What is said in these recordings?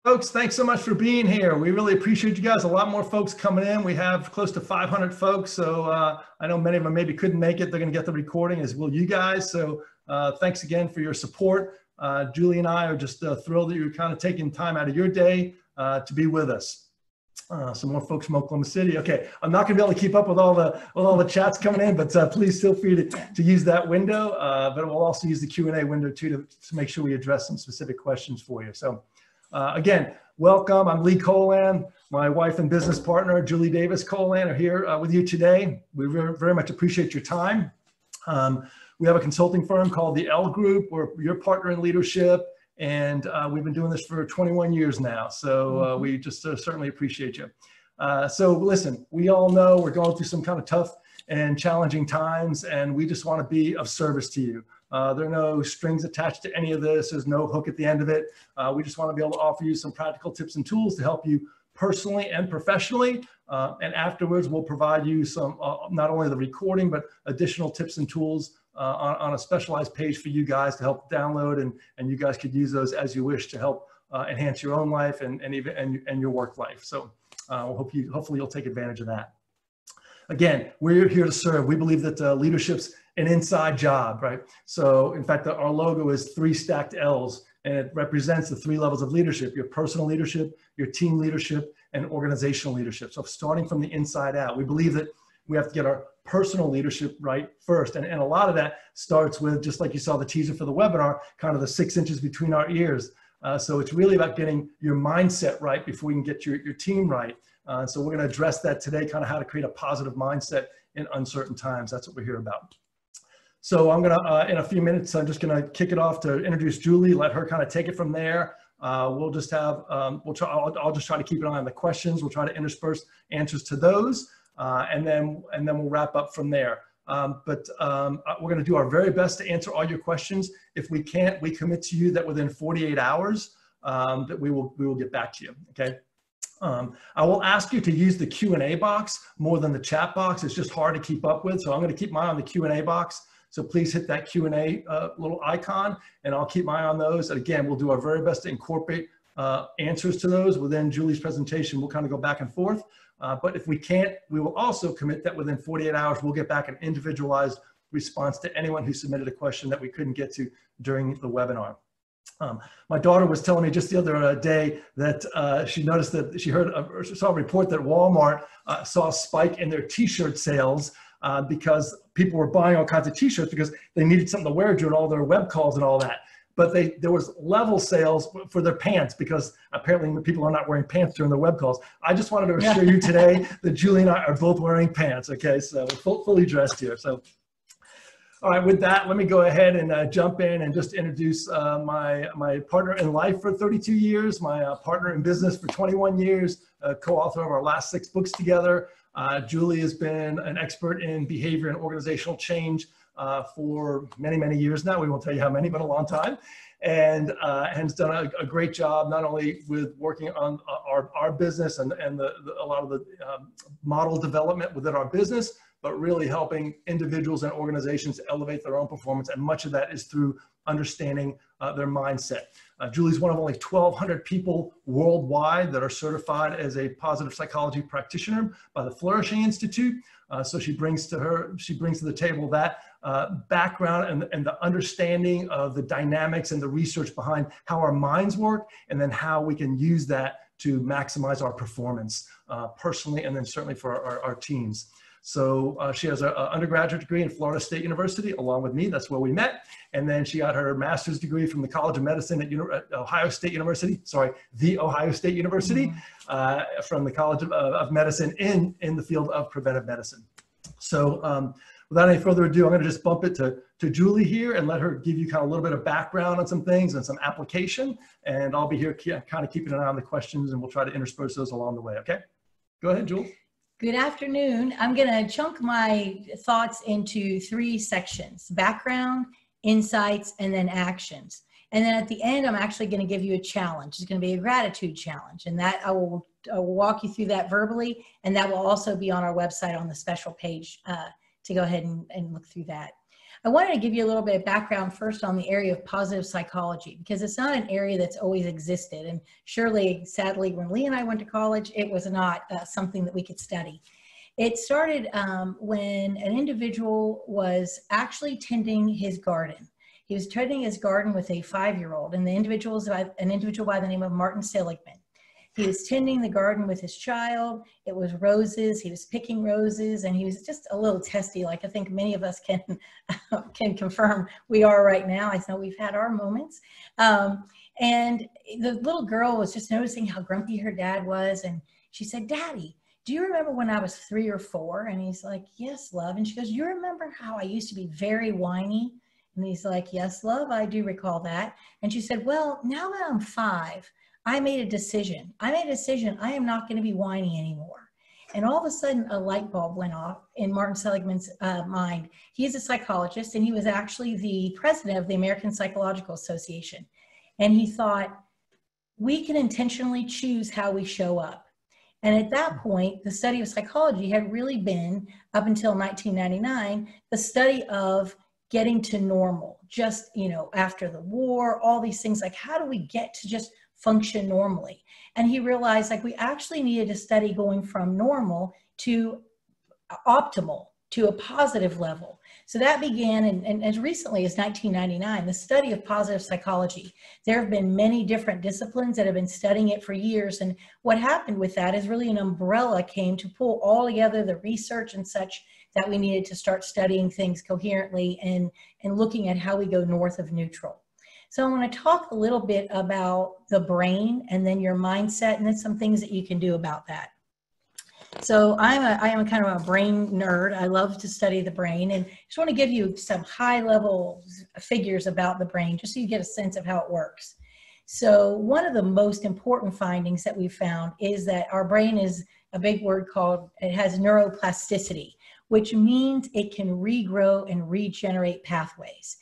Folks, thanks so much for being here. We really appreciate you guys. A lot more folks coming in. We have close to 500 folks. So I know many of them maybe couldn't make it. They're going to get the recording, as will you guys. So thanks again for your support. Julie and I are just thrilled that you're kind of taking time out of your day to be with us. Some more folks from Oklahoma City. Okay, I'm not going to be able to keep up with all the chats coming in, but please feel free to use that window. But we'll also use the Q&A window too to make sure we address some specific questions for you. So again, welcome. I'm Lee Colan. My wife and business partner, Julie Davis Colan, are here with you today. We very much appreciate your time. We have a consulting firm called the L Group. We're your partner in leadership. And we've been doing this for 21 years now. So we just certainly appreciate you. So listen, we all know we're going through some kind of tough and challenging times, and we just want to be of service to you. There are no strings attached to any of this. There's no hook at the end of it. We just want to be able to offer you some practical tips and tools to help you personally and professionally. And afterwards, we'll provide you some, not only the recording, but additional tips and tools on a specialized page for you guys to help download, and you guys could use those as you wish to help enhance your own life and your work life. So hopefully you'll take advantage of that. Again, we're here to serve. We believe that leadership's an inside job, right? So in fact, our logo is 3 stacked L's, and it represents the 3 levels of leadership: your personal leadership, your team leadership, and organizational leadership. So starting from the inside out, we believe that we have to get our personal leadership right first. And a lot of that starts with, just like you saw the teaser for the webinar, kind of the 6 inches between our ears. So it's really about getting your mindset right before you can get your team right. So we're going to address that today, kind of how to create a positive mindset in uncertain times. That's what we're here about. So I'm going to, in a few minutes, I'm just going to kick it off to introduce Julie, let her kind of take it from there. We'll just have, I'll just try to keep an eye on the questions. We'll try to intersperse answers to those. And then we'll wrap up from there. But we're going to do our very best to answer all your questions. If we can't, we commit to you that within 48 hours that we will get back to you. Okay. I will ask you to use the Q&A box more than the chat box. It's just hard to keep up with. So I'm going to keep my eye on the Q&A box. So please hit that Q&A little icon, and I'll keep my eye on those. And again, we'll do our very best to incorporate answers to those within Julie's presentation. We'll kind of go back and forth. But if we can't, we will also commit that within 48 hours, we'll get back an individualized response to anyone who submitted a question that we couldn't get to during the webinar. My daughter was telling me just the other day that she noticed that she saw a report that Walmart saw a spike in their t-shirt sales because people were buying all kinds of t-shirts because they needed something to wear during all their web calls and all that. But there was level sales for their pants because apparently people are not wearing pants during their web calls. I just wanted to assure you today that Julie and I are both wearing pants. Okay, so we're fully dressed here. So, all right, with that, let me go ahead and jump in and just introduce my partner in life for 32 years, my partner in business for 21 years, co-author of our last 6 books together. Julie has been an expert in behavior and organizational change for many, many years now. We won't tell you how many, but a long time. And has done a great job, not only with working on our business and a lot of the model development within our business, but really helping individuals and organizations elevate their own performance. And much of that is through understanding their mindset. Julie's one of only 1,200 people worldwide that are certified as a positive psychology practitioner by the Flourishing Institute. So she brings to the table that background and the understanding of the dynamics and the research behind how our minds work, and then how we can use that to maximize our performance personally, and then certainly for our teams. So she has an undergraduate degree in Florida State University, along with me. That's where we met. And then she got her master's degree from the College of Medicine at Ohio State University, the Ohio State University, from the College of Medicine in the field of preventive medicine. So without any further ado, I'm going to just bump it to Julie here and let her give you kind of a little bit of background on some things and some application. And I'll be here kind of keeping an eye on the questions, and we'll try to intersperse those along the way. Okay? Go ahead, Julie. Good afternoon. I'm going to chunk my thoughts into 3 sections: background, insights, and then actions. And then at the end, I'm actually going to give you a challenge. It's going to be a gratitude challenge, and that I will walk you through that verbally, and that will also be on our website on the special page to go ahead and look through that. I wanted to give you a little bit of background first on the area of positive psychology, because it's not an area that's always existed. And surely, sadly, when Lee and I went to college, it was not something that we could study. It started when an individual was actually tending his garden. He was tending his garden with a 5-year-old, and the individual was an individual by the name of Martin Seligman. He was tending the garden with his child. It was roses. He was picking roses, and he was just a little testy, like I think many of us can confirm we are right now. I know we've had our moments. And the little girl was just noticing how grumpy her dad was, and she said, "Daddy, do you remember when I was 3 or 4?" And he's like, "Yes, love." And she goes, "You remember how I used to be very whiny?" And he's like, "Yes, love, I do recall that." And she said, "Well, now that I'm 5, I made a decision. I am not going to be whiny anymore." And all of a sudden, a light bulb went off in Martin Seligman's mind. He's a psychologist, and he was actually the president of the American Psychological Association. And he thought, we can intentionally choose how we show up. And at that point, the study of psychology had really been, up until 1999, the study of getting to normal, just, after the war, all these things, like how do we get to just function normally? And he realized we actually needed to study going from normal to optimal, to a positive level. So that began and as recently as 1999, the study of positive psychology. There have been many different disciplines that have been studying it for years. And what happened with that is really an umbrella came to pull all together the research and such that we needed to start studying things coherently and looking at how we go north of neutral. So I want to talk a little bit about the brain and then your mindset and then some things that you can do about that. So I am kind of a brain nerd. I love to study the brain, and just want to give you some high level figures about the brain just so you get a sense of how it works. So one of the most important findings that we found is that our brain is a big word called, it has neuroplasticity, which means it can regrow and regenerate pathways.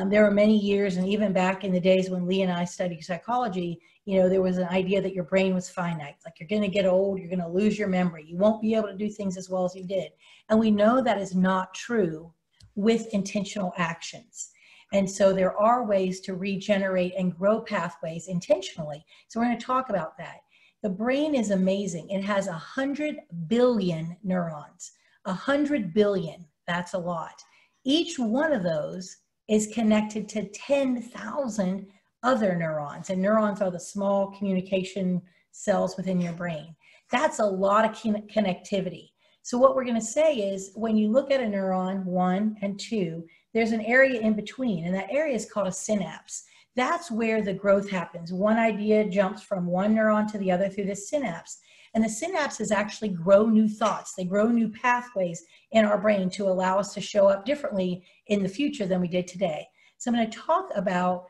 There were many years, and even back in the days when Lee and I studied psychology, there was an idea that your brain was finite. Like you're going to get old, you're going to lose your memory. You won't be able to do things as well as you did. And we know that is not true with intentional actions. And so there are ways to regenerate and grow pathways intentionally. So we're going to talk about that. The brain is amazing. It has 100 billion neurons. 100 billion, that's a lot. Each one of those is connected to 10,000 other neurons, and neurons are the small communication cells within your brain. That's a lot of connectivity. So what we're going to say is when you look at a neuron 1 and 2, there's an area in between, and that area is called a synapse. That's where the growth happens. One idea jumps from one neuron to the other through the synapse. And the synapses actually grow new thoughts. They grow new pathways in our brain to allow us to show up differently in the future than we did today. So I'm going to talk about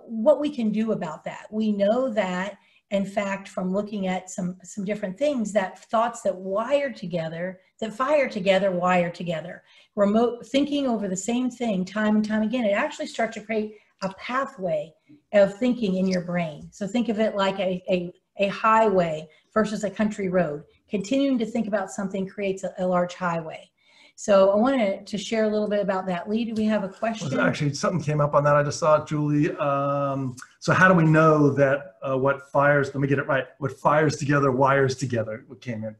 what we can do about that. We know that, in fact, from looking at some different things, that thoughts that wire together, that fire together, wire together. Remote thinking over the same thing time and time again, it actually starts to create a pathway of thinking in your brain. So think of it like a highway versus a country road. Continuing to think about something creates a large highway. So I wanted to share a little bit about that. Lee, do we have a question? Well, actually, something came up on that. I just saw it, Julie. So how do we know that what fires, let me get it right, what fires together, wires together, what came in?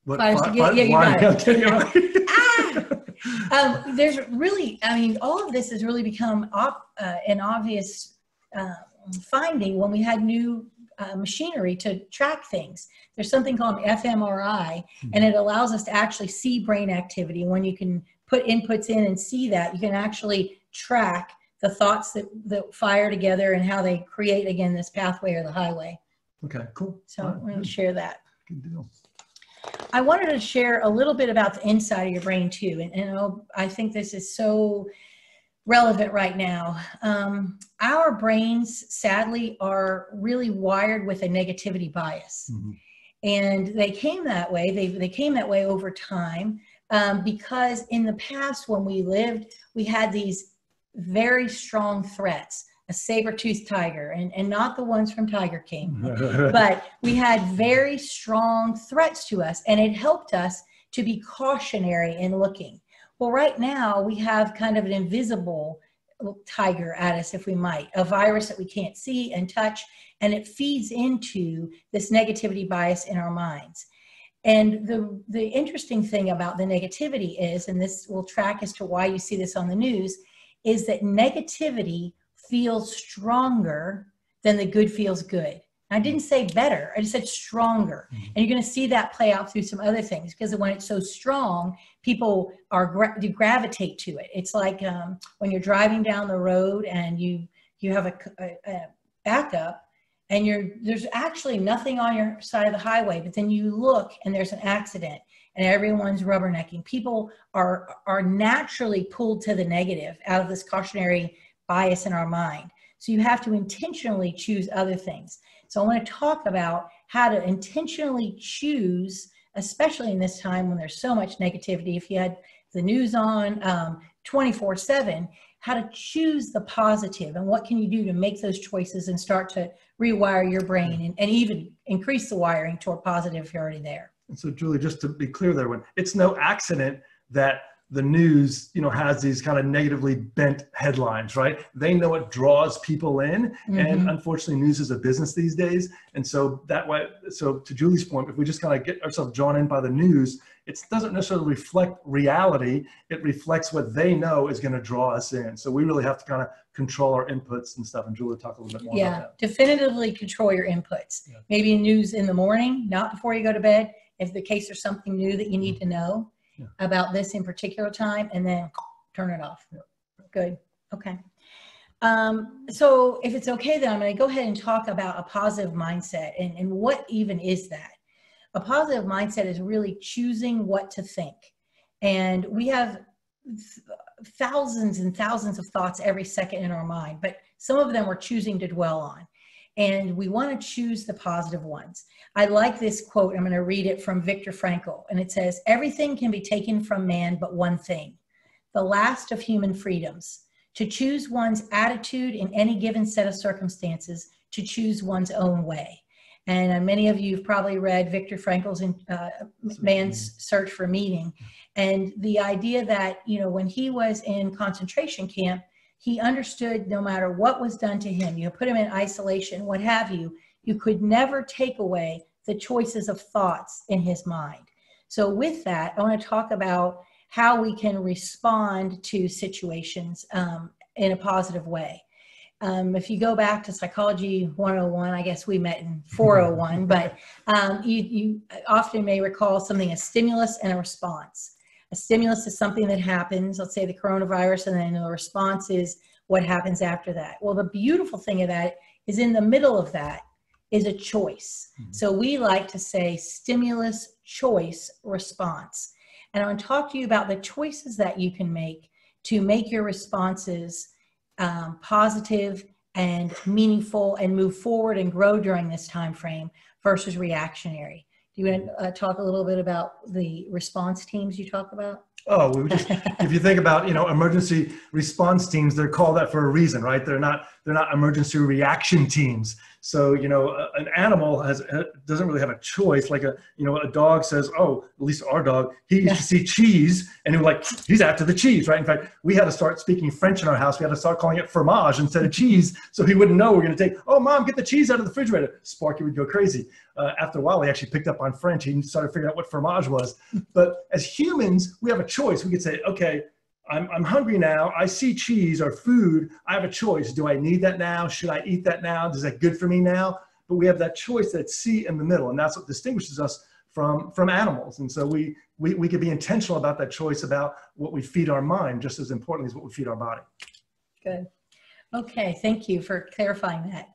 What fires together, yeah, you got it. There's really, all of this has really become an obvious finding when we had new machinery to track things. There's something called fMRI, and it allows us to actually see brain activity. When you can put inputs in and see that, you can actually track the thoughts that fire together and how they create, again, this pathway or the highway. Okay, cool. So I'm going to share that. Good deal. I wanted to share a little bit about the inside of your brain too. And I think this is so relevant right now. Our brains, sadly, are really wired with a negativity bias. Mm-hmm. And they came that way. They came that way over time because in the past when we lived, we had these very strong threats, a saber-toothed tiger, and not the ones from Tiger King, but we had very strong threats to us, and it helped us to be cautionary in looking. Well, right now we have kind of an invisible tiger at us, if we might, a virus that we can't see and touch, and it feeds into this negativity bias in our minds. And the interesting thing about the negativity is, and this will track as to why you see this on the news, is that negativity feels stronger than the good feels good. I didn't say better, I just said stronger. And you're going to see that play out through some other things, because when it's so strong, people gravitate to it. It's like when you're driving down the road and you have a backup, and there's actually nothing on your side of the highway, but then you look and there's an accident and everyone's rubbernecking. People are naturally pulled to the negative out of this cautionary bias in our mind. So you have to intentionally choose other things. So I want to talk about how to intentionally choose, especially in this time when there's so much negativity. If you had the news on 24/7, how to choose the positive, and what can you do to make those choices and start to rewire your brain and even increase the wiring toward positive if you're already there. And so, Julie, just to be clear there, it's no accident that the news, has these kind of negatively bent headlines, right? They know it draws people in, and unfortunately, news is a business these days. And so that way, so to Julie's point, if we just kind of get ourselves drawn in by the news, it doesn't necessarily reflect reality. It reflects what they know is going to draw us in. So we really have to kind of control our inputs and stuff. And Julie will talk a little bit more about that. Definitively control your inputs. Yeah. Maybe news in the morning, not before you go to bed. If the case there's something new that you need to know about this in particular time, and then turn it off. Yeah. Good. Okay. So if it's okay, then I'm going to go ahead and talk about a positive mindset and what even is that. A positive mindset is really choosing what to think. And we have thousands and thousands of thoughts every second in our mind, but some of them we're choosing to dwell on. And we want to choose the positive ones. I like this quote. I'm going to read it from Viktor Frankl. And it says, "Everything can be taken from man but one thing, the last of human freedoms, to choose one's attitude in any given set of circumstances, to choose one's own way." And many of you have probably read Viktor Frankl's Man's Search for Meaning. And the idea that, when he was in concentration camp, he understood no matter what was done to him, you put him in isolation, what have you, you could never take away the choices of thoughts in his mind. So with that, I want to talk about how we can respond to situations in a positive way. If you go back to Psychology 101, I guess we met in 401, but you often may recall something, a stimulus and a response. A stimulus is something that happens, let's say the coronavirus, and then the response is what happens after that. Well, the beautiful thing of that is in the middle of that is a choice. So we like to say stimulus, choice, response. And I want to talk to you about the choices that you can make to make your responses positive and meaningful and move forward and grow during this time frame versus reactionary. Do you want to talk a little bit about the response teams you talk about? Oh, we just, if you think about, emergency response teams, they're called that for a reason, right? They're not emergency reaction teams. So, an animal doesn't really have a choice. Like a dog says, oh, at least our dog, he used to see cheese and he was like, he's after the cheese, right? In fact, we had to start speaking French in our house. We had to start calling it fromage instead of cheese. So he wouldn't know we're going to take, oh, Mom, get the cheese out of the refrigerator. Sparky would go crazy. After a while, he actually picked up on French. He started figuring out what fromage was. But as humans, we have a choice. We could say, okay, I'm hungry now. I see cheese or food. I have a choice. Do I need that now? Should I eat that now? Is that good for me now? But we have that choice, that C in the middle. And that's what distinguishes us from animals. And so we could be intentional about that choice about what we feed our mind, just as importantly as what we feed our body. Good. Okay. Thank you for clarifying that.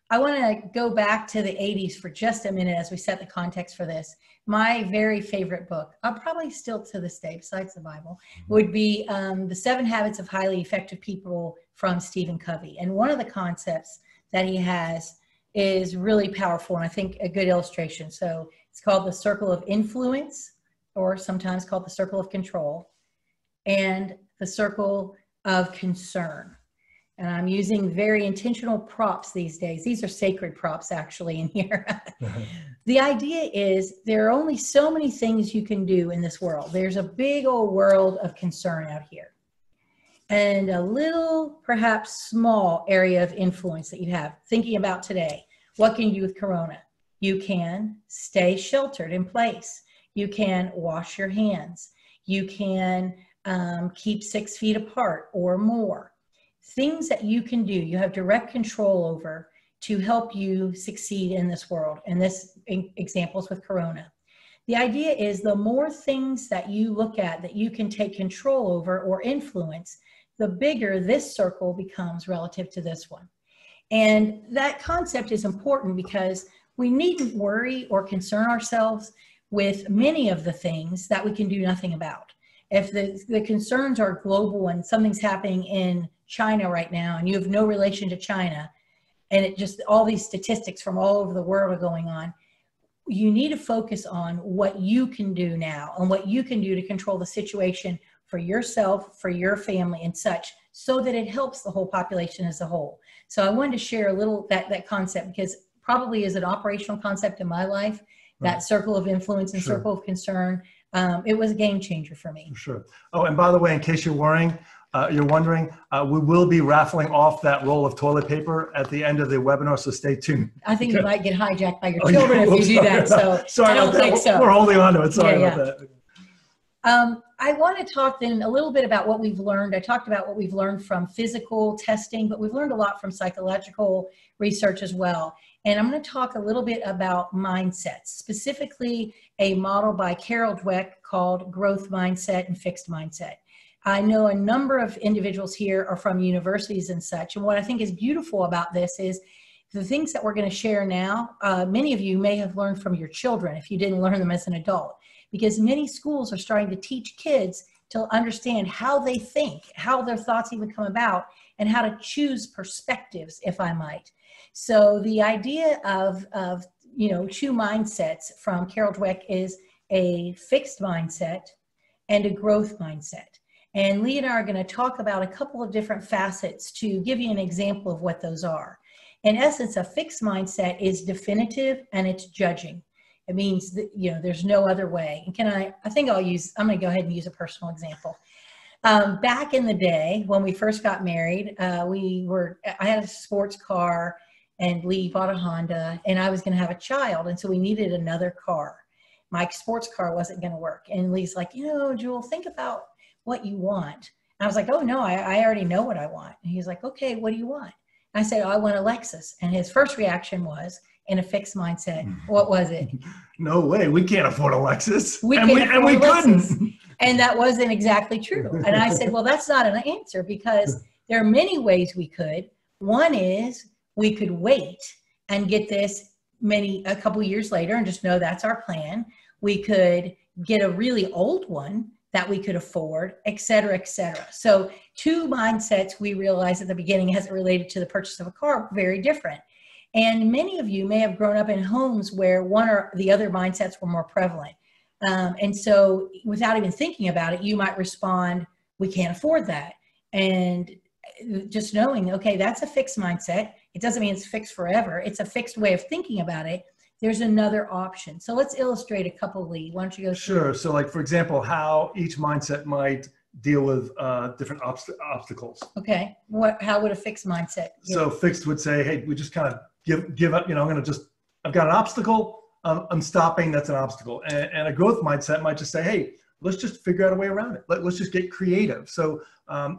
I want to go back to the 80s for just a minute as we set the context for this. My very favorite book, probably still to this day, besides the Bible, would be The 7 Habits of Highly Effective People from Stephen Covey. And one of the concepts that he has is really powerful, and I think a good illustration. So it's called the circle of influence, or sometimes called the circle of control, and the circle of concern. And I'm using very intentional props these days. These are sacred props actually in here. The idea is there are only so many things you can do in this world. There's a big old world of concern out here. And a little, perhaps small area of influence that you have. Thinking about today, what can you do with Corona? You can stay sheltered in place. You can wash your hands. You can keep 6 feet apart or more. Things that you can do, you have direct control over to help you succeed in this world. And this examples with Corona. The idea is the more things that you look at that you can take control over or influence, the bigger this circle becomes relative to this one. And that concept is important because we needn't worry or concern ourselves with many of the things that we can do nothing about. If the concerns are global and something's happening in China right now and you have no relation to China, and it just all these statistics from all over the world are going on, you need to focus on what you can do now and what you can do to control the situation for yourself, for your family and such, so that it helps the whole population as a whole. So I wanted to share a little that concept because probably is an operational concept in my life, that circle of influence and circle of concern. It was a game changer for me. For sure. Oh, and by the way, in case you're wondering, we will be raffling off that roll of toilet paper at the end of the webinar, so stay tuned. I think you might get hijacked by your children if you do that. So sorry I don't think so. We're holding on to it. Sorry about that. I want to talk then a little bit about what we've learned. I talked about what we've learned from physical testing, but we've learned a lot from psychological research as well. And I'm going to talk a little bit about mindsets, specifically a model by Carol Dweck called Growth Mindset and Fixed Mindset. I know a number of individuals here are from universities and such. And what I think is beautiful about this is the things that we're going to share now, many of you may have learned from your children if you didn't learn them as an adult, because many schools are starting to teach kids to understand how they think, how their thoughts even come about, and how to choose perspectives, if I might. So the idea of two mindsets from Carol Dweck is a fixed mindset and a growth mindset. And Lee and I are going to talk about a couple of different facets to give you an example of what those are. In essence, a fixed mindset is definitive and it's judging. It means that, there's no other way. And I'm going to go ahead and use a personal example. Back in the day when we first got married, I had a sports car and Lee bought a Honda and I was going to have a child. And so we needed another car. My sports car wasn't going to work. And Lee's like, Jewel, think about what you want. And I was like, oh no, I already know what I want. And he's like, okay, what do you want? And I said, oh, I want a Lexus. And his first reaction was, in a fixed mindset, what was it? No way, we can't afford a Lexus. We couldn't. And that wasn't exactly true. And I said, well, that's not an answer because there are many ways we could. One is we could wait and get this a couple years later and just know that's our plan. We could get a really old one that we could afford, et cetera, et cetera. So 2 mindsets we realized at the beginning as it related to the purchase of a car, very different. And many of you may have grown up in homes where one or the other mindsets were more prevalent. And so without even thinking about it, you might respond, we can't afford that. And just knowing, okay, that's a fixed mindset. It doesn't mean it's fixed forever. It's a fixed way of thinking about it. There's another option. So let's illustrate a couple, Lee. Why don't you go through? Sure. So like, for example, how each mindset might deal with different obstacles. Okay. How would a fixed mindset? So fixed would say, hey, we just kind of give up, I've got an obstacle, I'm stopping, that's an obstacle. And a growth mindset might just say, hey, let's just figure out a way around it. Let's just get creative. So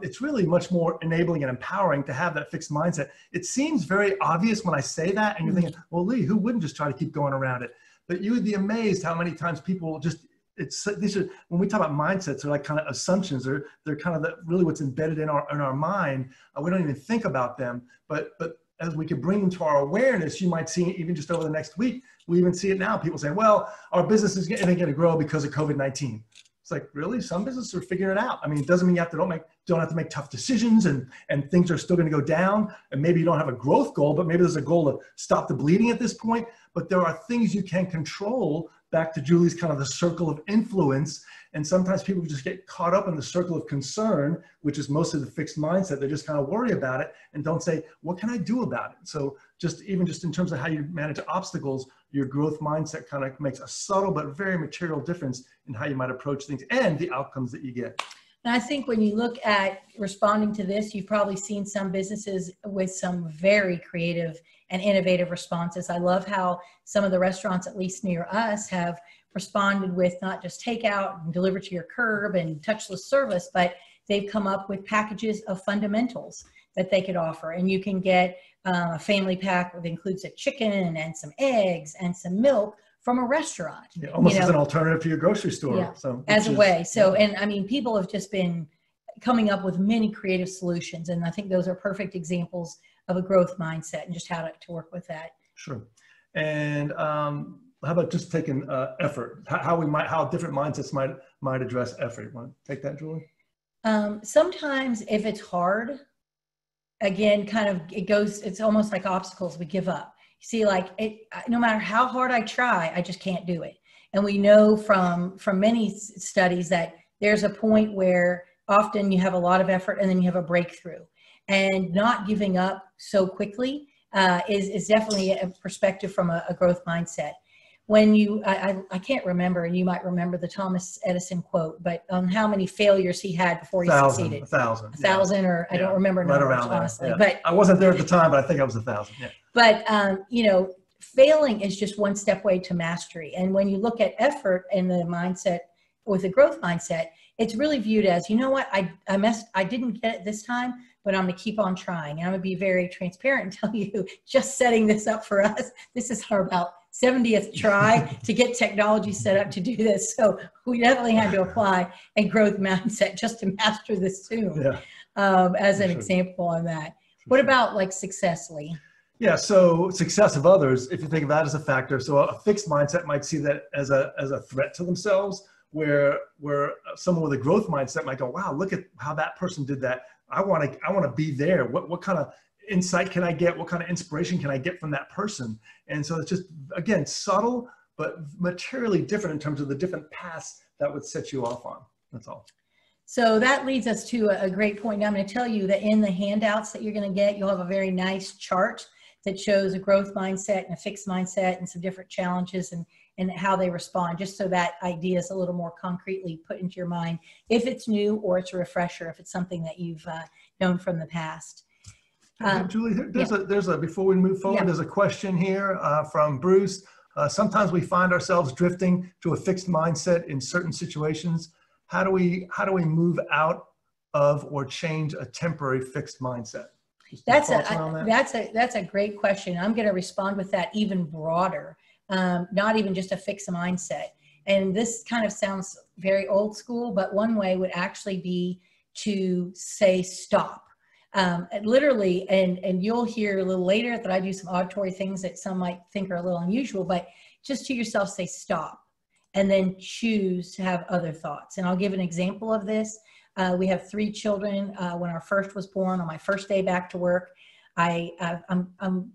it's really much more enabling and empowering to have that fixed mindset. It seems very obvious when I say that and you're thinking, well, Lee, who wouldn't just try to keep going around it? But you would be amazed how many times people just, when we talk about mindsets, they're like kind of assumptions. They're kind of really what's embedded in our mind. We don't even think about them, but as we could bring them to our awareness, you might see even just over the next week, we even see it now. People saying, well, our business isn't going to grow because of COVID-19. It's like, really? Some businesses are figuring it out. I mean, it doesn't mean you don't have to make tough decisions and things are still going to go down. And maybe you don't have a growth goal, but maybe there's a goal to stop the bleeding at this point. But there are things you can control back to Julie's kind of the circle of influence. And sometimes people just get caught up in the circle of concern, which is mostly the fixed mindset. They just kind of worry about it and don't say, what can I do about it? So even just in terms of how you manage obstacles, your growth mindset kind of makes a subtle but very material difference in how you might approach things and the outcomes that you get. And I think when you look at responding to this, you've probably seen some businesses with some very creative and innovative responses. I love how some of the restaurants, at least near us, have responded with not just takeout and deliver to your curb and touchless service, but they've come up with packages of fundamentals that they could offer. And you can get a family pack that includes a chicken and some eggs and some milk from a restaurant. Yeah, almost as an alternative to your grocery store. Yeah, so as a way. So, and I mean, people have just been coming up with many creative solutions. And I think those are perfect examples of a growth mindset and just how to work with that. Sure. And how about just taking effort? How different mindsets might address effort? You want to take that, Julie? Sometimes if it's hard, again, it's almost like obstacles, we give up. See, like no matter how hard I try, I just can't do it. And we know from many studies that there's a point where often you have a lot of effort and then you have a breakthrough. And not giving up so quickly is definitely a perspective from a growth mindset. When I can't remember, and you might remember the Thomas Edison quote, but on how many failures he had before he succeeded. 1,000. 1,000, or I don't remember right numbers, around honestly. Yeah. But I wasn't there at the time, but I think I was 1,000. Yeah. But failing is just one step way to mastery. And when you look at effort and the mindset with a growth mindset, it's really viewed as, you know what, I didn't get it this time, but I'm going to keep on trying. And I'm going to be very transparent and tell you, just setting this up for us, this is our about 70th try to get technology set up to do this. So we definitely had to apply a growth mindset just to master this soon, as an example on that. What about like success, Lee? Yeah, so success of others, if you think of that as a factor, so a fixed mindset might see that as a threat to themselves, where someone with a growth mindset might go, wow, look at how that person did that. I want to be there. What kind of insight can I get? What kind of inspiration can I get from that person? And so it's just, again, subtle, but materially different in terms of the different paths that would set you off on. That's all. So that leads us to a great point. Now I'm going to tell you that in the handouts that you're going to get, you'll have a very nice chart that shows a growth mindset and a fixed mindset and some different challenges and how they respond, just so that idea is a little more concretely put into your mind, if it's new or it's a refresher, if it's something that you've known from the past. Julie, before we move forward, there's a question here from Bruce. Sometimes we find ourselves drifting to a fixed mindset in certain situations. How do we move out of or change a temporary fixed mindset? That's a great question. I'm going to respond with that even broader, not even just a fixed mindset. And this kind of sounds very old school, but one way would actually be to say stop. Literally, and you'll hear a little later that I do some auditory things that some might think are a little unusual, but just to yourself say stop, and then choose to have other thoughts. And I'll give an example of this. We have 3 children. When our first was born, on my first day back to work, I'm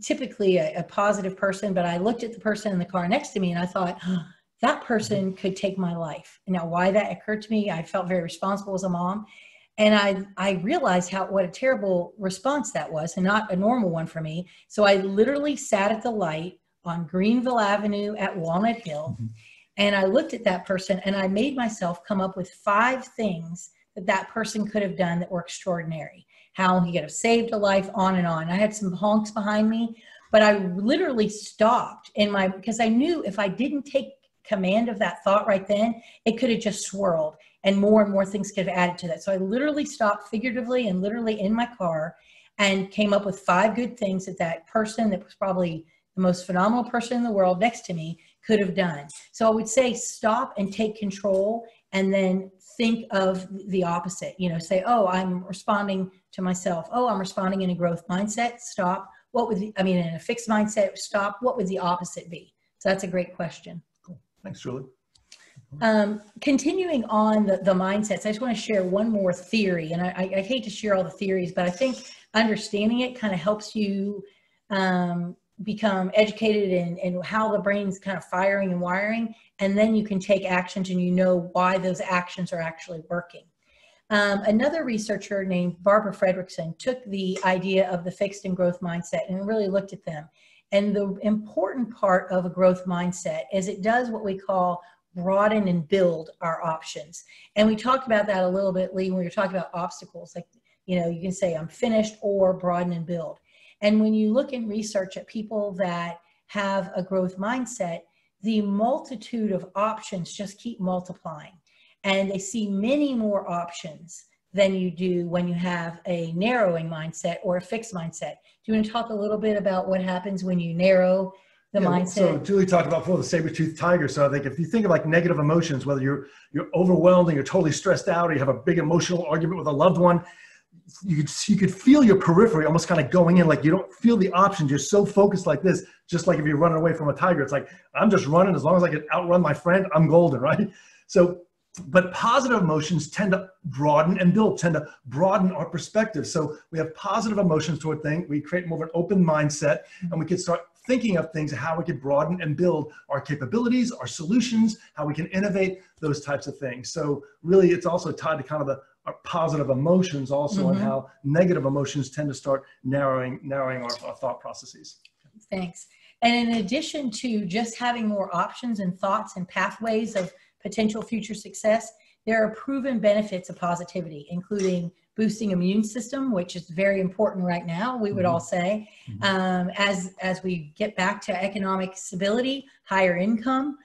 typically a positive person, but I looked at the person in the car next to me and I thought, oh, that person could take my life. Now, why that occurred to me, I felt very responsible as a mom. And I realized what a terrible response that was, and not a normal one for me. So I literally sat at the light on Greenville Avenue at Walnut Hill. And I looked at that person and I made myself come up with 5 things that person could have done that were extraordinary. How he could have saved a life, on and on. I had some honks behind me, but I literally stopped because I knew if I didn't take command of that thought right then, it could have just swirled and more things could have added to that. So I literally stopped, figuratively and literally, in my car and came up with 5 good things that person that was probably the most phenomenal person in the world next to me could have done. So I would say stop and take control, and then think of the opposite. Say, oh, I'm responding to myself. Oh, I'm responding in a growth mindset. Stop. In a fixed mindset, stop. What would the opposite be? So that's a great question. Cool. Thanks, Julie. Continuing on the mindsets, I just want to share one more theory, and I hate to share all the theories, but I think understanding it kind of helps you become educated in how the brain's kind of firing and wiring, and then you can take actions and you know why those actions are actually working. Another researcher named Barbara Fredrickson took the idea of the fixed and growth mindset and really looked at them. And the important part of a growth mindset is it does what we call broaden and build our options. And we talked about that a little bit, Lee, when we were talking about obstacles. Like, you know, you can say I'm finished or broaden and build. And when you look in research at people that have a growth mindset, the multitude of options just keep multiplying. And they see many more options than you do when you have a narrowing mindset or a fixed mindset. Do you want to talk a little bit about what happens when you narrow the mindset? So Julie talked about before the saber-toothed tiger. So I think if you think of like negative emotions, whether you're overwhelmed and you're totally stressed out, or you have a big emotional argument with a loved one, you could feel your periphery almost kind of going in, like you don't feel the options. You're so focused like this, just like if you're running away from a tiger. It's like, I'm just running. As long as I can outrun my friend, I'm golden, right? So, but positive emotions tend to broaden and build, tend to broaden our perspective. So we have positive emotions toward things. We create more of an open mindset, and we can start thinking of things, how we can broaden and build our capabilities, our solutions, how we can innovate, those types of things. So really, it's also tied to kind of our positive emotions also, and how negative emotions tend to start narrowing our thought processes. Thanks. And in addition to just having more options and thoughts and pathways of potential future success, there are proven benefits of positivity, including boosting immune system, which is very important right now, we would all say. As we get back to economic stability, higher income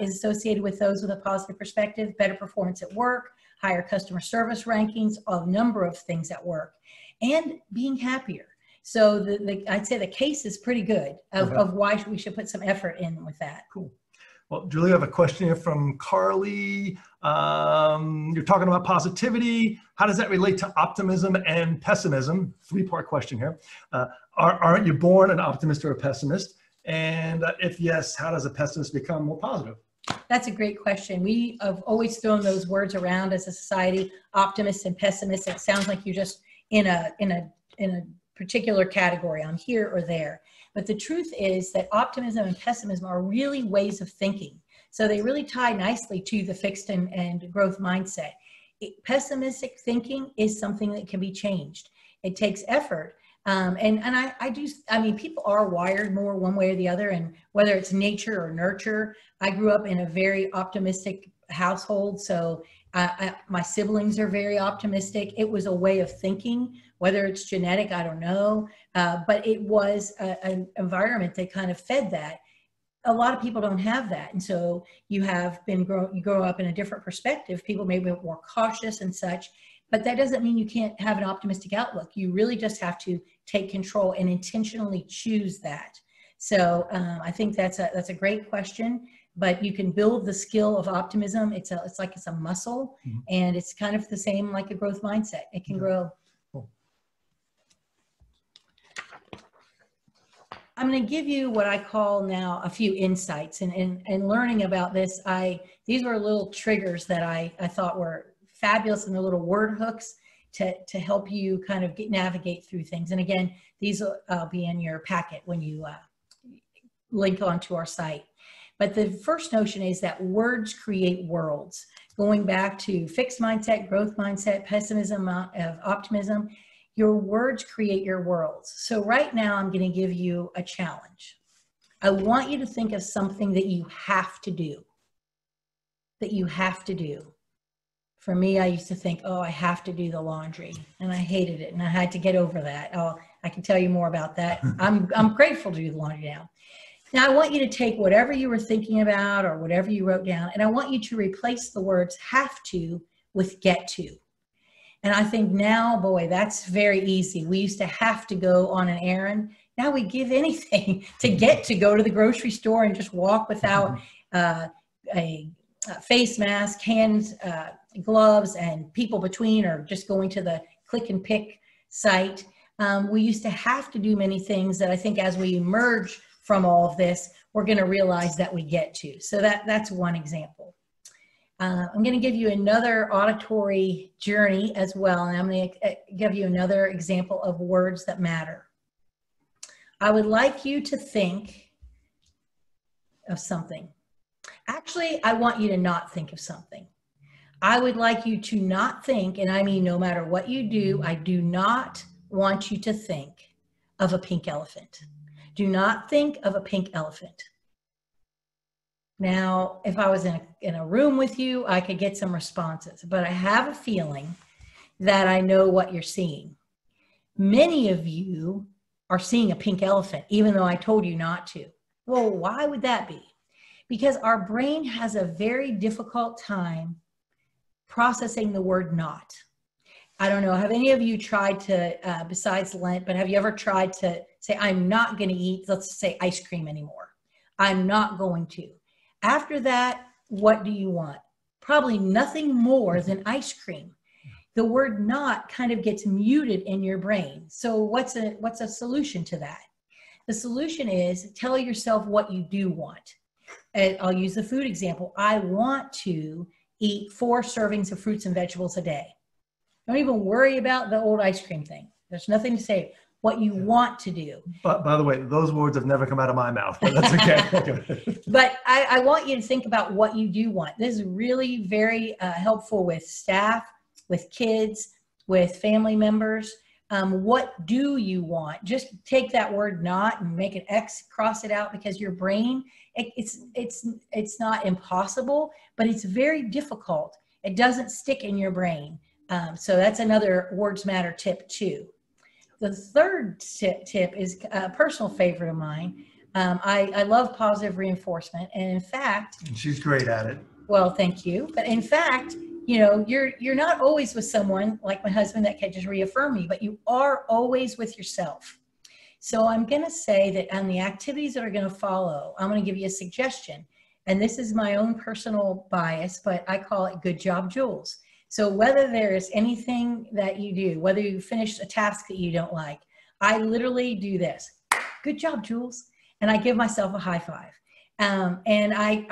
is associated with those with a positive perspective, better performance at work, higher customer service rankings, a number of things at work, and being happier. So I'd say the case is pretty good of why we should put some effort in with that. Cool. Well, Julie, I have a question here from Carly. You're talking about positivity. How does that relate to optimism and pessimism? Three-part question here. Aren't you born an optimist or a pessimist? And if yes, how does a pessimist become more positive? That's a great question. We have always thrown those words around as a society, optimists and pessimists. It sounds like you're just in a particular category. I'm here or there. But the truth is that optimism and pessimism are really ways of thinking. So they really tie nicely to the fixed and growth mindset. Pessimistic thinking is something that can be changed. It takes effort. I mean, people are wired more one way or the other, and whether it's nature or nurture. I grew up in a very optimistic household, so my siblings are very optimistic. It was a way of thinking. Whether it's genetic, I don't know, but it was an environment that kind of fed that. A lot of people don't have that, and so you grow up in a different perspective. People may be more cautious and such, but that doesn't mean you can't have an optimistic outlook. You really just have to take control and intentionally choose that. So I think that's a great question. But you can build the skill of optimism. It's like it's a muscle, and it's kind of the same like a growth mindset. It can grow. Cool. I'm going to give you what I call now a few insights, and learning about this, these were little triggers that I thought were fabulous, and they're little word hooks to help you kind of navigate through things. And again, these will be in your packet when you link onto our site. But the first notion is that words create worlds. Going back to fixed mindset, growth mindset, pessimism, optimism, your words create your worlds. So right now I'm going to give you a challenge. I want you to think of something that you have to do. That you have to do. For me, I used to think, oh, I have to do the laundry, and I hated it, and I had to get over that. Oh, I can tell you more about that. I'm grateful to do the laundry now. Now, I want you to take whatever you were thinking about or whatever you wrote down, and I want you to replace the words have to with get to. And I think now, boy, that's very easy. We used to have to go on an errand. Now we give anything to get to go to the grocery store and just walk without a face mask, hands, gloves, and people between, or just going to the click and pick site. We used to have to do many things that I think as we emerge from all of this, we're going to realize that we get to. So that's one example. I'm going to give you another auditory journey as well, and I'm going to give you another example of words that matter. I would like you to think of something. Actually, I want you to not think of something. I would like you to not think, and I mean no matter what you do, I do not want you to think of a pink elephant. Do not think of a pink elephant. Now, if I was in a room with you, I could get some responses, but I have a feeling that I know what you're seeing. Many of you are seeing a pink elephant, even though I told you not to. Well, why would that be? Because our brain has a very difficult time processing the word not. I don't know, have any of you tried to, besides Lent, but have you ever tried to say, I'm not going to eat, let's say, ice cream anymore? I'm not going to. After that, what do you want? Probably nothing more than ice cream. The word not kind of gets muted in your brain. So what's a solution to that? The solution is tell yourself what you do want. And I'll use the food example. I want to eat 4 servings of fruits and vegetables a day. Don't even worry about the old ice cream thing. There's nothing to say. What you want to do. But by the way, those words have never come out of my mouth, but that's okay. But I want you to think about what you do want. This is really very helpful with staff, with kids, with family members. What do you want? Just take that word not and make an X, cross it out, because your brain, it's not impossible, but it's very difficult. It doesn't stick in your brain. So that's another words matter tip too. The third tip is a personal favorite of mine. I love positive reinforcement. And in fact, And she's great at it. Well, thank you. But in fact, you know, you're not always with someone like my husband that can just reaffirm me, but you are always with yourself. So I'm going to say that on the activities that are going to follow, I'm going to give you a suggestion. And this is my own personal bias, but I call it Good Job Jules. So whether there is anything that you do, whether you finish a task that you don't like, I literally do this. Good job, Jules. And I give myself a high five. And I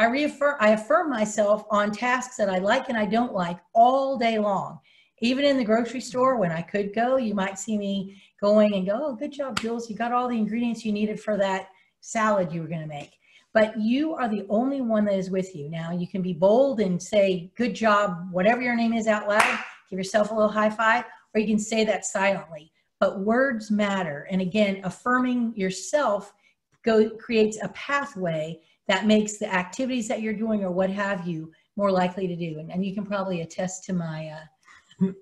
affirm myself on tasks that I like and I don't like all day long. Even in the grocery store when I could go, you might see me going and go, oh, good job, Jules. You got all the ingredients you needed for that salad you were going to make. But you are the only one that is with you. Now, you can be bold and say, good job, whatever your name is out loud, give yourself a little high five, or you can say that silently. But words matter. And again, affirming yourself creates a pathway that makes the activities that you're doing or what have you more likely to do. And you can probably attest to my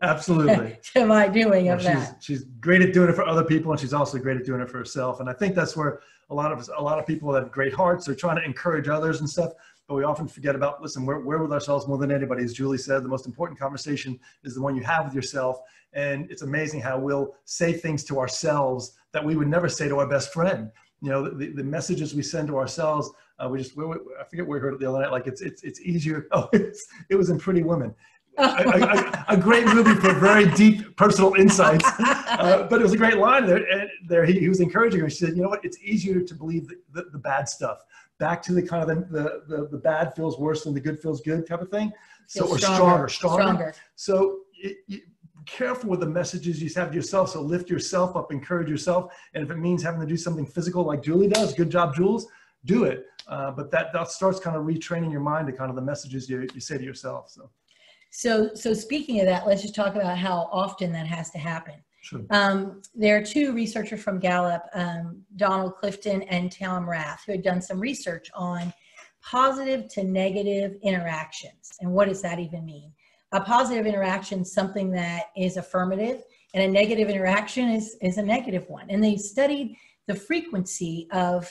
absolutely to my doing of that. She's great at doing it for other people, and she's also great at doing it for herself. And I think that's where a lot of people that have great hearts are trying to encourage others and stuff, but we often forget about, listen, we're with ourselves more than anybody. As Julie said, the most important conversation is the one you have with yourself. And it's amazing how we'll say things to ourselves that we would never say to our best friend. You know, the messages we send to ourselves, I forget where we heard it the other night, like it's easier. Oh, it was in Pretty Women. A great movie for very deep personal insights, but it was a great line there. And there he was encouraging her. She said, you know what, it's easier to believe the bad stuff. Back to the kind of the bad feels worse than the good feels good type of thing. So we're stronger. So be careful with the messages you have to yourself. So lift yourself up, encourage yourself. And if it means having to do something physical like Julie does, good job, Jules, do it. But that starts kind of retraining your mind to kind of the messages you say to yourself. So speaking of that, let's just talk about how often that has to happen. Sure. There are 2 researchers from Gallup, Donald Clifton and Tom Rath, who had done some research on positive to negative interactions. And what does that even mean? A positive interaction is something that is affirmative, and a negative interaction is a negative one. And they studied the frequency of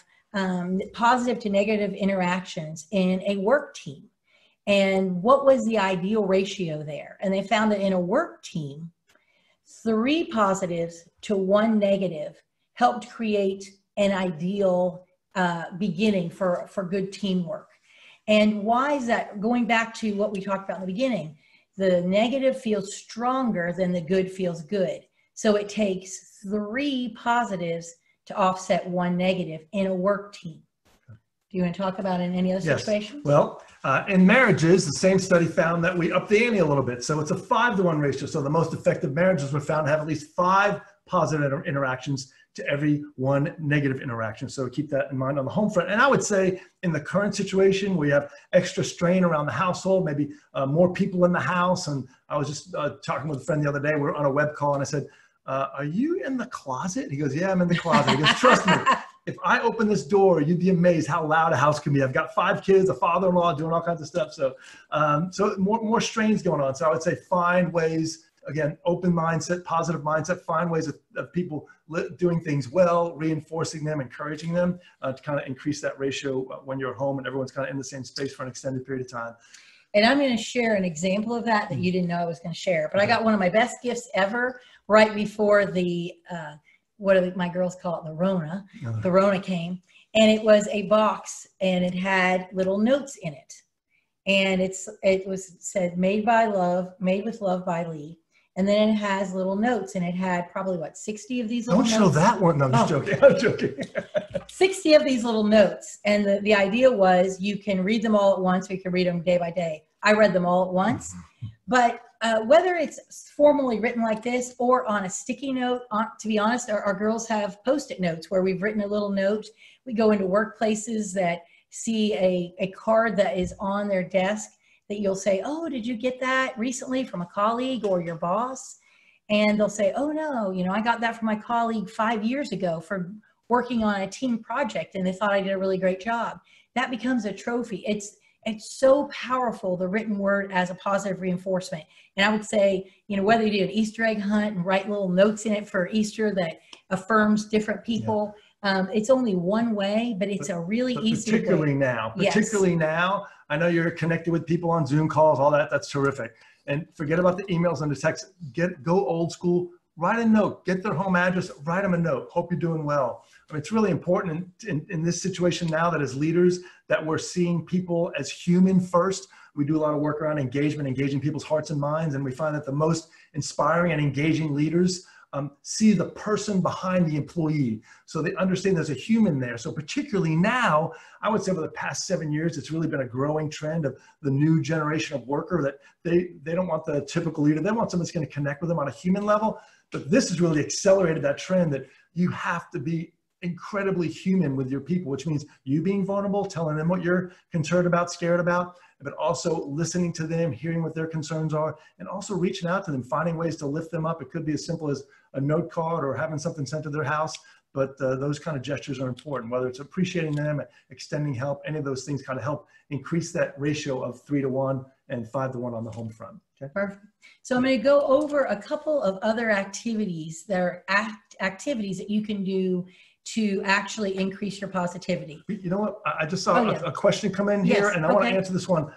positive to negative interactions in a work team. And what was the ideal ratio there? And they found that in a work team, 3 positives to 1 negative helped create an ideal beginning for good teamwork. And why is that? Going back to what we talked about in the beginning, the negative feels stronger than the good feels good. So it takes 3 positives to offset 1 negative in a work team. Do you want to talk about it in any other situations? Well, in marriages, the same study found that we up the ante a little bit. So it's a 5-to-1 ratio. So the most effective marriages were found to have at least 5 positive interactions to every one negative interaction. So keep that in mind on the home front. And I would say in the current situation where you have extra strain around the household, maybe more people in the house. And I was just talking with a friend the other day, we were on a web call and I said, are you in the closet? He goes, yeah, I'm in the closet. He goes, trust me, if I open this door, you'd be amazed how loud a house can be. I've got 5 kids, a father-in-law, doing all kinds of stuff. So, so more strains going on. So I would say find ways, again, open mindset, positive mindset, find ways of people doing things well, reinforcing them, encouraging them to kind of increase that ratio when you're home and everyone's kind of in the same space for an extended period of time. And I'm going to share an example of that you didn't know I was going to share. But I got one of my best gifts ever right before the, what do my girls call it, the Rona. The Rona came. And it was a box, and it had little notes in it. And it was said, made by love, made with love by Lee. And then it has little notes, and it had probably, what, 60 of these little notes? Don't show that one. No, I'm just joking. I'm joking. 60 of these little notes. And the idea was you can read them all at once, or you can read them day by day. I read them all at once. But whether it's formally written like this or on a sticky note, to be honest, our girls have Post-it notes where we've written a little note. We go into workplaces that see a card that is on their desk that you'll say, oh, did you get that recently from a colleague or your boss? And they'll say, oh no, I got that from my colleague 5 years ago for working on a team project, and they thought I did a really great job. That becomes a trophy. It's so powerful, the written word as a positive reinforcement. And I would say, whether you do an Easter egg hunt and write little notes in it for Easter that affirms different people, it's only one way, but it's a really easy way. Particularly now, I know you're connected with people on Zoom calls, all that, that's terrific. And forget about the emails and the texts. Go old school, write a note, get their home address, write them a note. Hope you're doing well. I mean, it's really important in this situation now that as leaders that we're seeing people as human first. We do a lot of work around engagement, engaging people's hearts and minds. And we find that the most inspiring and engaging leaders see the person behind the employee. So they understand there's a human there. So particularly now, I would say over the past 7 years, it's really been a growing trend of the new generation of worker that they don't want the typical leader. They want someone that's going to connect with them on a human level. But this has really accelerated that trend that you have to be incredibly human with your people, which means you being vulnerable, telling them what you're concerned about, scared about, but also listening to them, hearing what their concerns are, and also reaching out to them, finding ways to lift them up. It could be as simple as a note card or having something sent to their house, but those kind of gestures are important, whether it's appreciating them, extending help, any of those things kind of help increase that ratio of 3 to 1 and 5 to 1 on the home front. Okay? Perfect. So I'm going to go over a couple of other activities that are activities that you can do to actually increase your positivity. You know what? I just saw a question come in here, and I want to answer this one.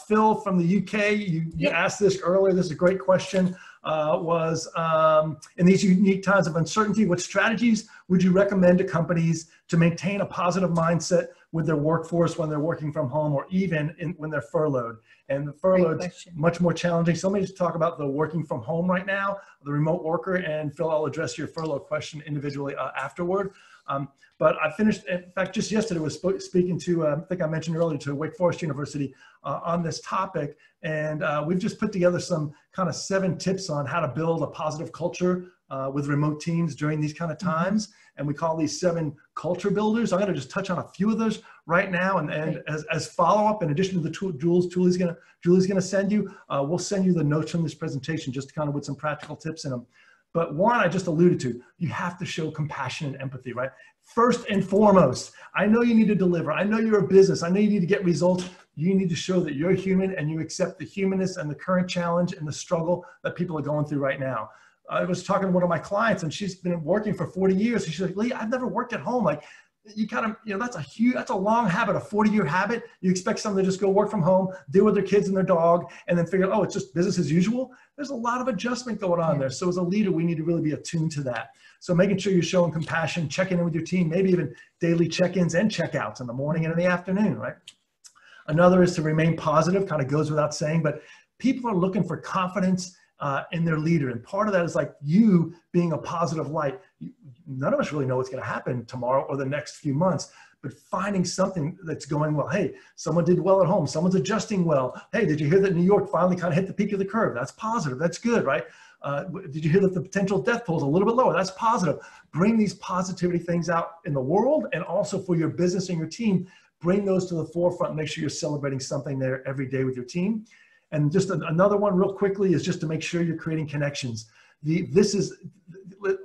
Phil from the UK, you asked this earlier. This is a great question. In these unique times of uncertainty, what strategies would you recommend to companies to maintain a positive mindset with their workforce when they're working from home, or even when they're furloughed? And the furloughed much more challenging. So let me just talk about the working from home right now, the remote worker, and Phil, I'll address your furlough question individually afterward. But I finished, in fact, just yesterday was speaking to, I think I mentioned earlier, to Wake Forest University on this topic. And we've just put together some kind of 7 tips on how to build a positive culture with remote teams during these kind of times. And we call these 7 culture builders. I'm going to just touch on a few of those right now. And as follow-up, in addition to the tools Julie's going to send you, we'll send you the notes from this presentation just kind of with some practical tips in them. But one I just alluded to, you have to show compassion and empathy, right? First and foremost, I know you need to deliver. I know you're a business. I know you need to get results. You need to show that you're human and you accept the humanness and the current challenge and the struggle that people are going through right now. I was talking to one of my clients and she's been working for 40 years. And she's like, Lee, I've never worked at home. Like, you kind of, that's a long habit, a 40-year habit. You expect someone to just go work from home, deal with their kids and their dog, and then figure, oh, it's just business as usual. There's a lot of adjustment going on there. So as a leader, we need to really be attuned to that. So making sure you're showing compassion, checking in with your team, maybe even daily check-ins and check-outs in the morning and in the afternoon, right? Another is to remain positive, kind of goes without saying, but people are looking for confidence in their leader. And part of that is like you being a positive light. None of us really know what's going to happen tomorrow or the next few months, but finding something that's going well. Hey, someone did well at home. Someone's adjusting well. Hey, did you hear that New York finally kind of hit the peak of the curve? That's positive. That's good, right? Did you hear that the potential death toll is a little bit lower? That's positive. Bring these positivity things out in the world, and also for your business and your team. Bring those to the forefront. Make sure you're celebrating something there every day with your team. And just another one real quickly is just to make sure you're creating connections.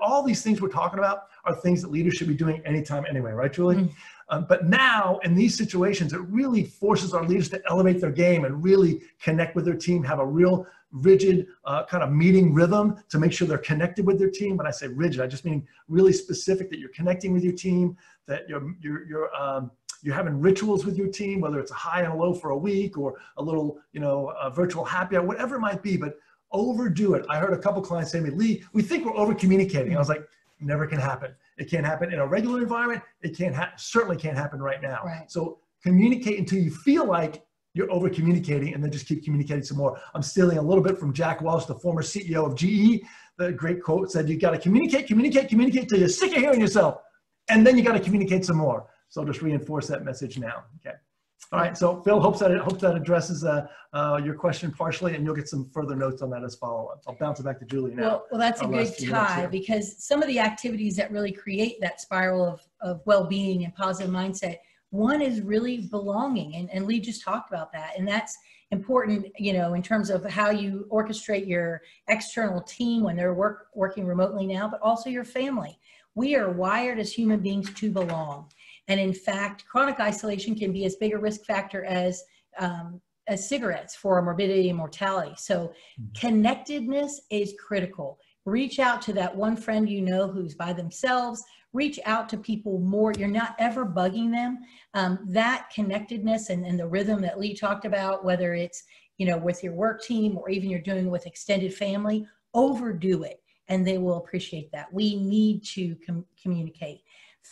All these things we're talking about are things that leaders should be doing anytime anyway, right, Julie? Mm-hmm. But now in these situations, it really forces our leaders to elevate their game and really connect with their team, have a real rigid kind of meeting rhythm to make sure they're connected with their team. When I say rigid, I just mean really specific, that you're connecting with your team, that you're having rituals with your team, whether it's a high and a low for a week or a little, a virtual happy hour, whatever it might be, but overdo it. I heard a couple clients say to me, Lee, we think we're over communicating. I was like, never can happen. It can't happen in a regular environment. It certainly can't happen right now. Right. So communicate until you feel like you're over communicating, and then just keep communicating some more. I'm stealing a little bit from Jack Welch, the former CEO of GE. The great quote said, you got to communicate till you're sick of hearing yourself. And then you got to communicate some more. So just reinforce that message now. Okay. All right. So Phil, hope that addresses your question partially, and you'll get some further notes on that as follow-up. I'll bounce it back to Julie now. Well, that's a good tie, because some of the activities that really create that spiral of well-being and positive mindset, one is really belonging. And Lee just talked about that. And that's important, in terms of how you orchestrate your external team when they're working remotely now, but also your family. We are wired as human beings to belong. And in fact, chronic isolation can be as big a risk factor as cigarettes for morbidity and mortality. So connectedness is critical. Reach out to that one friend who's by themselves. Reach out to people more. You're not ever bugging them. That connectedness and the rhythm that Lee talked about, whether it's with your work team or even you're doing with extended family, overdo it, and they will appreciate that. We need to communicate.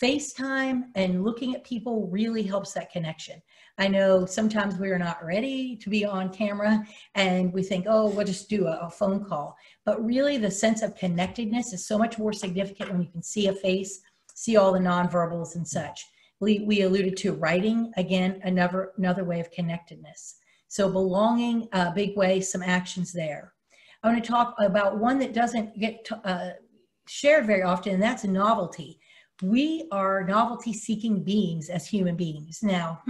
FaceTime and looking at people really helps that connection. I know sometimes we're not ready to be on camera and we think, oh, we'll just do a phone call. But really the sense of connectedness is so much more significant when you can see a face, see all the nonverbals and such. We alluded to writing, again, another way of connectedness. So belonging, a big way, some actions there. I want to talk about one that doesn't get shared very often, and that's novelty. We are novelty-seeking beings as human beings. Now,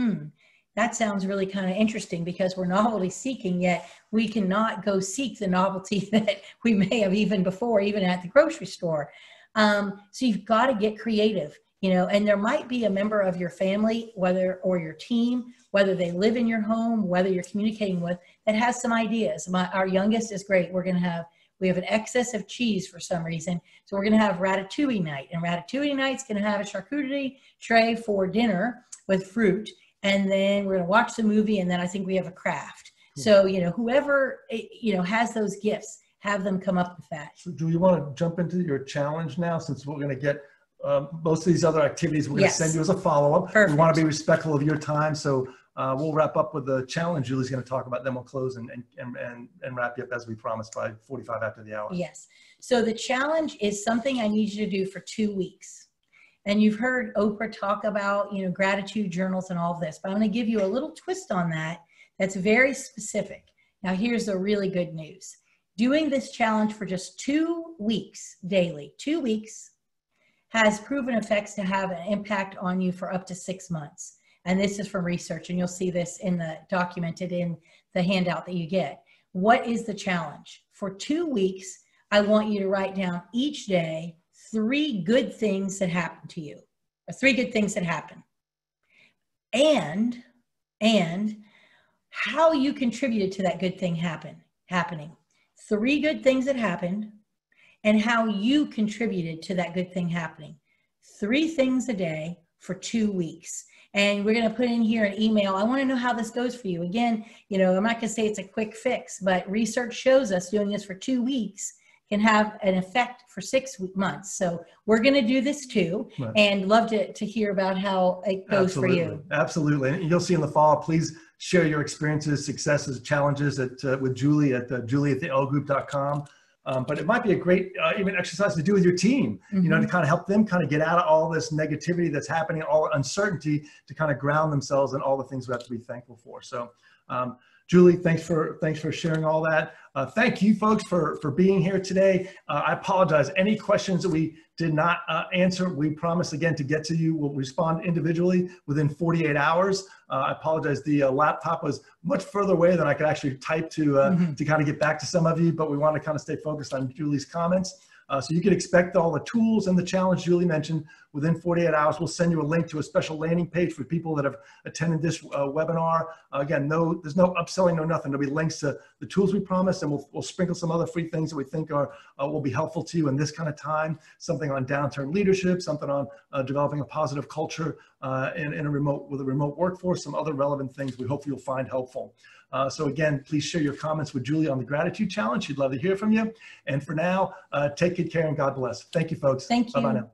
that sounds really kind of interesting, because we're novelty-seeking, yet we cannot go seek the novelty that we may have even before, even at the grocery store. So you've got to get creative, and there might be a member of your family, or your team, whether they live in your home, whether you're communicating with, that has some ideas. Our youngest is great. We have an excess of cheese for some reason. So we're going to have ratatouille night, and ratatouille night's going to have a charcuterie tray for dinner with fruit. And then we're going to watch the movie. And then I think we have a craft. So, whoever, has those gifts, have them come up with that. So do you want to jump into your challenge now, since we're going to get most of these other activities we're going to send you as a follow-up. We want to be respectful of your time. So we'll wrap up with the challenge Julie's going to talk about, then we'll close and wrap you up as we promised by 45 after the hour. Yes. So the challenge is something I need you to do for 2 weeks. And you've heard Oprah talk about, gratitude journals and all of this, but I'm going to give you a little twist on that that's very specific. Now, here's the really good news. Doing this challenge for just 2 weeks daily, 2 weeks, has proven effects to have an impact on you for up to 6 months. And this is from research, and you'll see this documented in the handout that you get. What is the challenge? For 2 weeks, I want you to write down each day 3 good things that happened to you, or 3 good things that happened, and how you contributed to that good thing happening. 3 good things that happened, and how you contributed to that good thing happening. 3 things a day for 2 weeks. And we're going to put in here an email. I want to know how this goes for you. Again, I'm not going to say it's a quick fix, but research shows us doing this for 2 weeks can have an effect for 6 months. So we're going to do this too, and love to hear about how it goes for you. Absolutely. And you'll see in the follow-up, please share your experiences, successes, challenges with Julie at julie@thelgroup.com. But it might be a great even exercise to do with your team, to kind of help them kind of get out of all this negativity that's happening, all uncertainty, to kind of ground themselves in all the things we have to be thankful for. So Julie, thanks for sharing all that. Thank you folks for being here today. I apologize. Any questions that we did not answer, we promise again to get to you. We'll respond individually within 48 hours. I apologize. The laptop was much further away than I could actually type to kind of get back to some of you, but we want to kind of stay focused on Julie's comments. So you can expect all the tools and the challenge Julie mentioned within 48 hours. We'll send you a link to a special landing page for people that have attended this webinar. Again, there's no upselling, no nothing. There'll be links to the tools we promised, and we'll sprinkle some other free things that we think will be helpful to you in this kind of time. Something on downturn leadership, something on developing a positive culture with a remote workforce, some other relevant things we hope you'll find helpful. So again, please share your comments with Julie on the Gratitude Challenge. She'd love to hear from you. And for now, take good care and God bless. Thank you, folks. Thank you. Bye-bye now.